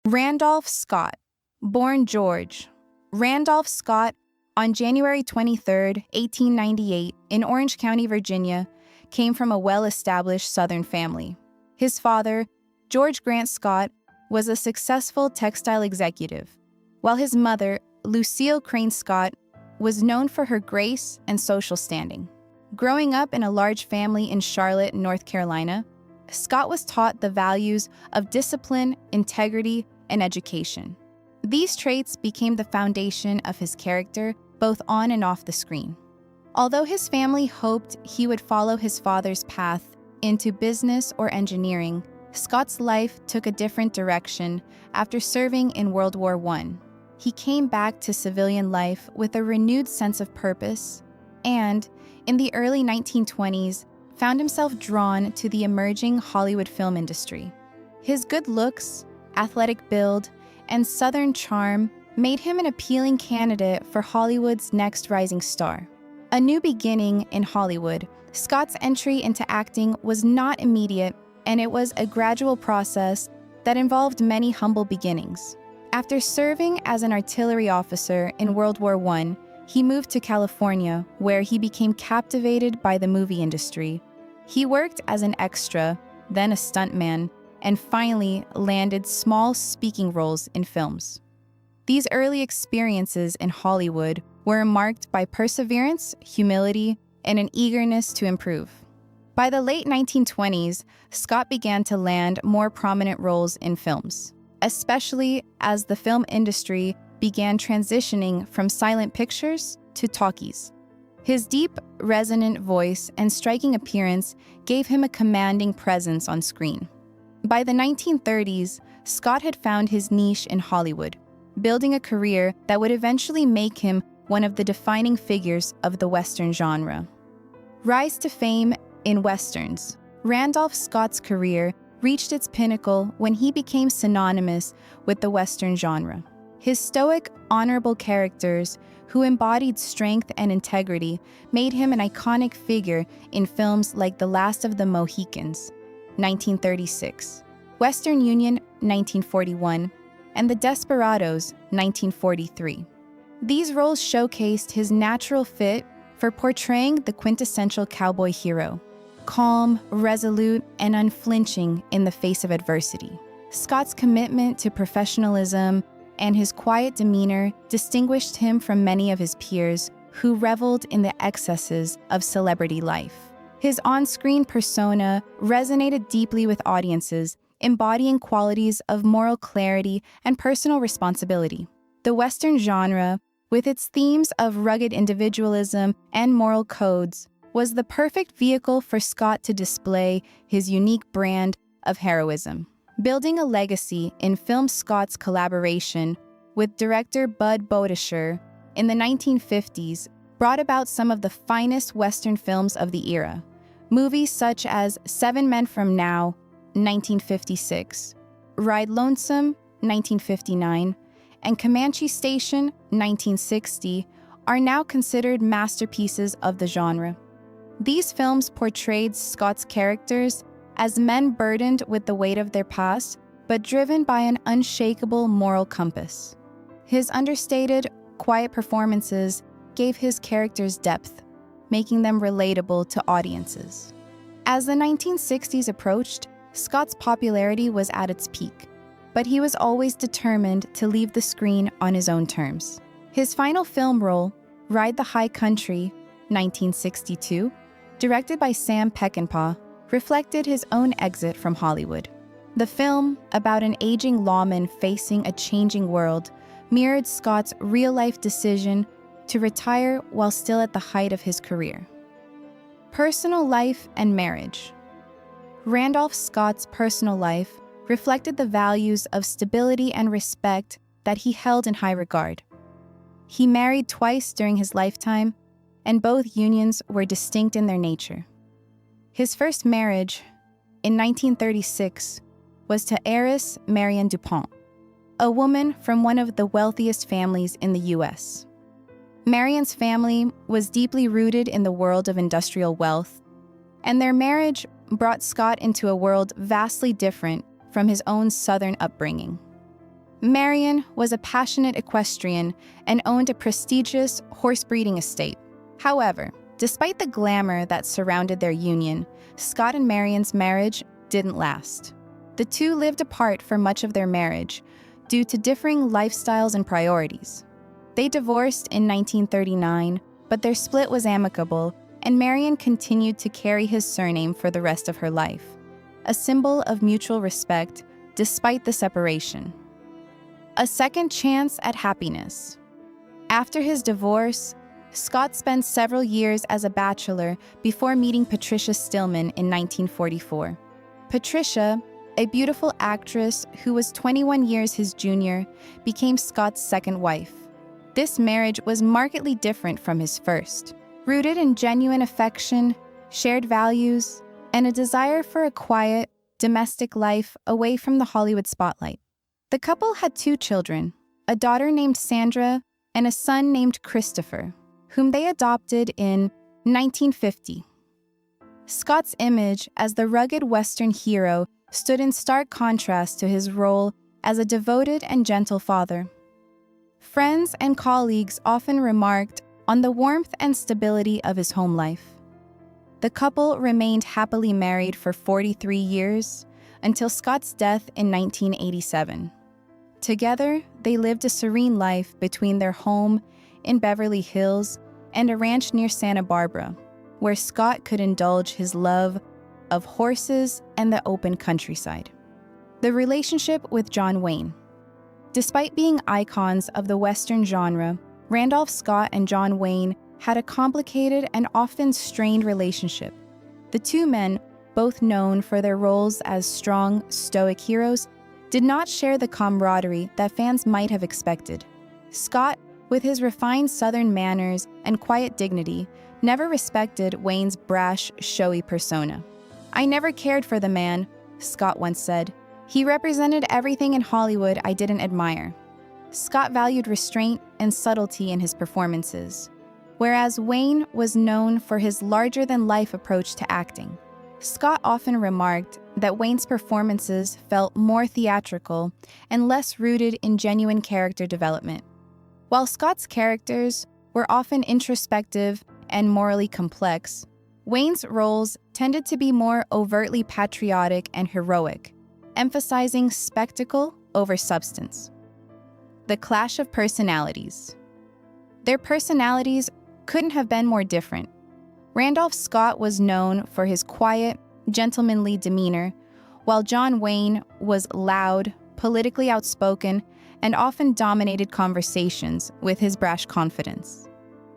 Randolph Scott, born George Randolph Scott on January 23, 1898, in Orange County, Virginia, came from a well-established Southern family. His father, George Grant Scott, was a successful textile executive, while his mother, Lucille Crane Scott, was known for her grace and social standing. Growing up in a large family in Charlotte, North Carolina, Scott was taught the values of discipline, integrity, and education. These traits became the foundation of his character, both on and off the screen. Although his family hoped he would follow his father's path into business or engineering, Scott's life took a different direction after serving in World War I. He came back to civilian life with a renewed sense of purpose and, in the early 1920s, found himself drawn to the emerging Hollywood film industry. His good looks, athletic build, and Southern charm made him an appealing candidate for Hollywood's next rising star. A new beginning in Hollywood, Scott's entry into acting was not immediate, and it was a gradual process that involved many humble beginnings. After serving as an artillery officer in World War I, he moved to California, where he became captivated by the movie industry. He worked as an extra, then a stuntman, and finally landed small speaking roles in films. These early experiences in Hollywood were marked by perseverance, humility, and an eagerness to improve. By the late 1920s, Scott began to land more prominent roles in films, especially as the film industry began transitioning from silent pictures to talkies. His deep, resonant voice and striking appearance gave him a commanding presence on screen. By the 1930s, Scott had found his niche in Hollywood, building a career that would eventually make him one of the defining figures of the Western genre. Rise to fame in Westerns, Randolph Scott's career reached its pinnacle when he became synonymous with the Western genre. His stoic, honorable characters, who embodied strength and integrity, made him an iconic figure in films like The Last of the Mohicans, 1936, Western Union, 1941, and The Desperados, 1943. These roles showcased his natural fit for portraying the quintessential cowboy hero, calm, resolute, and unflinching in the face of adversity. Scott's commitment to professionalism and his quiet demeanor distinguished him from many of his peers who reveled in the excesses of celebrity life. His on-screen persona resonated deeply with audiences, embodying qualities of moral clarity and personal responsibility. The Western genre, with its themes of rugged individualism and moral codes, was the perfect vehicle for Scott to display his unique brand of heroism. Building a legacy in film, Scott's collaboration with director Bud Bodesher in the 1950s brought about some of the finest Western films of the era. Movies such as 7 Men from Now, 1956, Ride Lonesome, 1959, and Comanche Station, 1960, are now considered masterpieces of the genre. These films portrayed Scott's characters as men burdened with the weight of their past, but driven by an unshakable moral compass. His understated, quiet performances gave his characters depth, making them relatable to audiences. As the 1960s approached, Scott's popularity was at its peak, but he was always determined to leave the screen on his own terms. His final film role, Ride the High Country, 1962, directed by Sam Peckinpah, reflected his own exit from Hollywood. The film, about an aging lawman facing a changing world, mirrored Scott's real-life decision to retire while still at the height of his career. Personal life and marriage. Randolph Scott's personal life reflected the values of stability and respect that he held in high regard. He married twice during his lifetime, and both unions were distinct in their nature. His first marriage, in 1936, was to heiress Marion DuPont, a woman from one of the wealthiest families in the U.S. Marion's family was deeply rooted in the world of industrial wealth, and their marriage brought Scott into a world vastly different from his own Southern upbringing. Marion was a passionate equestrian and owned a prestigious horse breeding estate. However, despite the glamour that surrounded their union, Scott and Marion's marriage didn't last. The two lived apart for much of their marriage due to differing lifestyles and priorities. They divorced in 1939, but their split was amicable, and Marion continued to carry his surname for the rest of her life, a symbol of mutual respect despite the separation. A second chance at happiness. After his divorce, Scott spent several years as a bachelor before meeting Patricia Stillman in 1944. Patricia, a beautiful actress who was 21 years his junior, became Scott's second wife. This marriage was markedly different from his first, rooted in genuine affection, shared values, and a desire for a quiet, domestic life away from the Hollywood spotlight. The couple had 2 children, a daughter named Sandra and a son named Christopher, whom they adopted in 1950. Scott's image as the rugged Western hero stood in stark contrast to his role as a devoted and gentle father. Friends and colleagues often remarked on the warmth and stability of his home life. The couple remained happily married for 43 years until Scott's death in 1987. Together, they lived a serene life between their home in Beverly Hills and a ranch near Santa Barbara, where Scott could indulge his love of horses and the open countryside. The relationship with John Wayne. Despite being icons of the Western genre, Randolph Scott and John Wayne had a complicated and often strained relationship. The two men, both known for their roles as strong, stoic heroes, did not share the camaraderie that fans might have expected. Scott, with his refined Southern manners and quiet dignity, never respected Wayne's brash, showy persona. "I never cared for the man," Scott once said. "He represented everything in Hollywood I didn't admire." Scott valued restraint and subtlety in his performances, whereas Wayne was known for his larger-than-life approach to acting. Scott often remarked that Wayne's performances felt more theatrical and less rooted in genuine character development. While Scott's characters were often introspective and morally complex, Wayne's roles tended to be more overtly patriotic and heroic, emphasizing spectacle over substance. The clash of personalities. Their personalities couldn't have been more different. Randolph Scott was known for his quiet, gentlemanly demeanor, while John Wayne was loud, politically outspoken, and often dominated conversations with his brash confidence.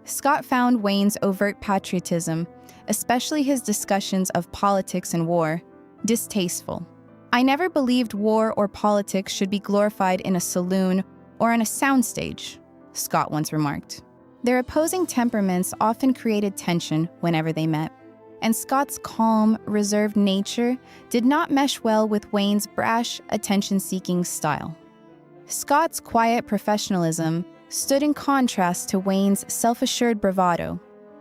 Scott found Wayne's overt patriotism, especially his discussions of politics and war, distasteful. "I never believed war or politics should be glorified in a saloon or on a soundstage," Scott once remarked. Their opposing temperaments often created tension whenever they met, and Scott's calm, reserved nature did not mesh well with Wayne's brash, attention-seeking style. Scott's quiet professionalism stood in contrast to Wayne's self-assured bravado,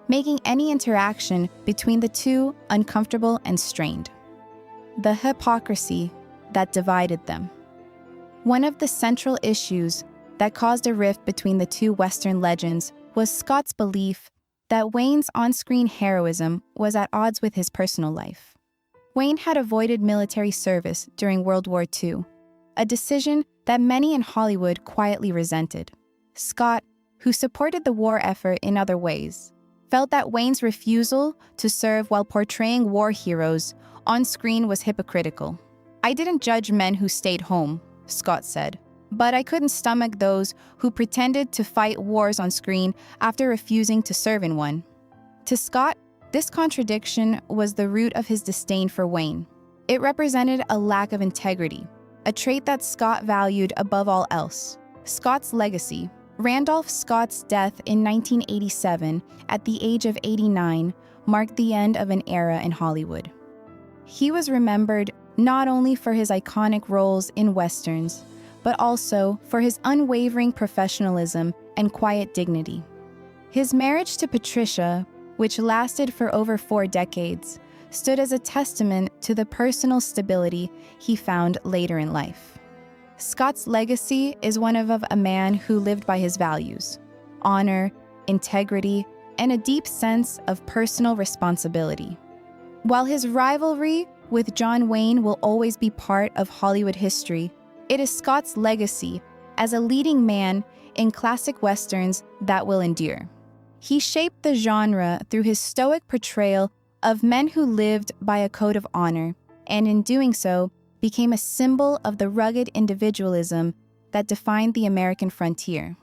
making any interaction between the two uncomfortable and strained. The hypocrisy that divided them. One of the central issues that caused a rift between the two Western legends was Scott's belief that Wayne's on-screen heroism was at odds with his personal life. Wayne had avoided military service during World War II, a decision that many in Hollywood quietly resented. Scott, who supported the war effort in other ways, felt that Wayne's refusal to serve while portraying war heroes on screen was hypocritical. "I didn't judge men who stayed home," Scott said, "but I couldn't stomach those who pretended to fight wars on screen after refusing to serve in one." To Scott, this contradiction was the root of his disdain for Wayne. It represented a lack of integrity, a trait that Scott valued above all else. Scott's legacy. Randolph Scott's death in 1987 at the age of 89 marked the end of an era in Hollywood. He was remembered not only for his iconic roles in Westerns, but also for his unwavering professionalism and quiet dignity. His marriage to Patricia, which lasted for over 4 decades, stood as a testament to the personal stability he found later in life. Scott's legacy is one of a man who lived by his values: honor, integrity, and a deep sense of personal responsibility. While his rivalry with John Wayne will always be part of Hollywood history, it is Scott's legacy as a leading man in classic westerns that will endure. He shaped the genre through his stoic portrayal of men who lived by a code of honor, and in doing so, became a symbol of the rugged individualism that defined the American frontier.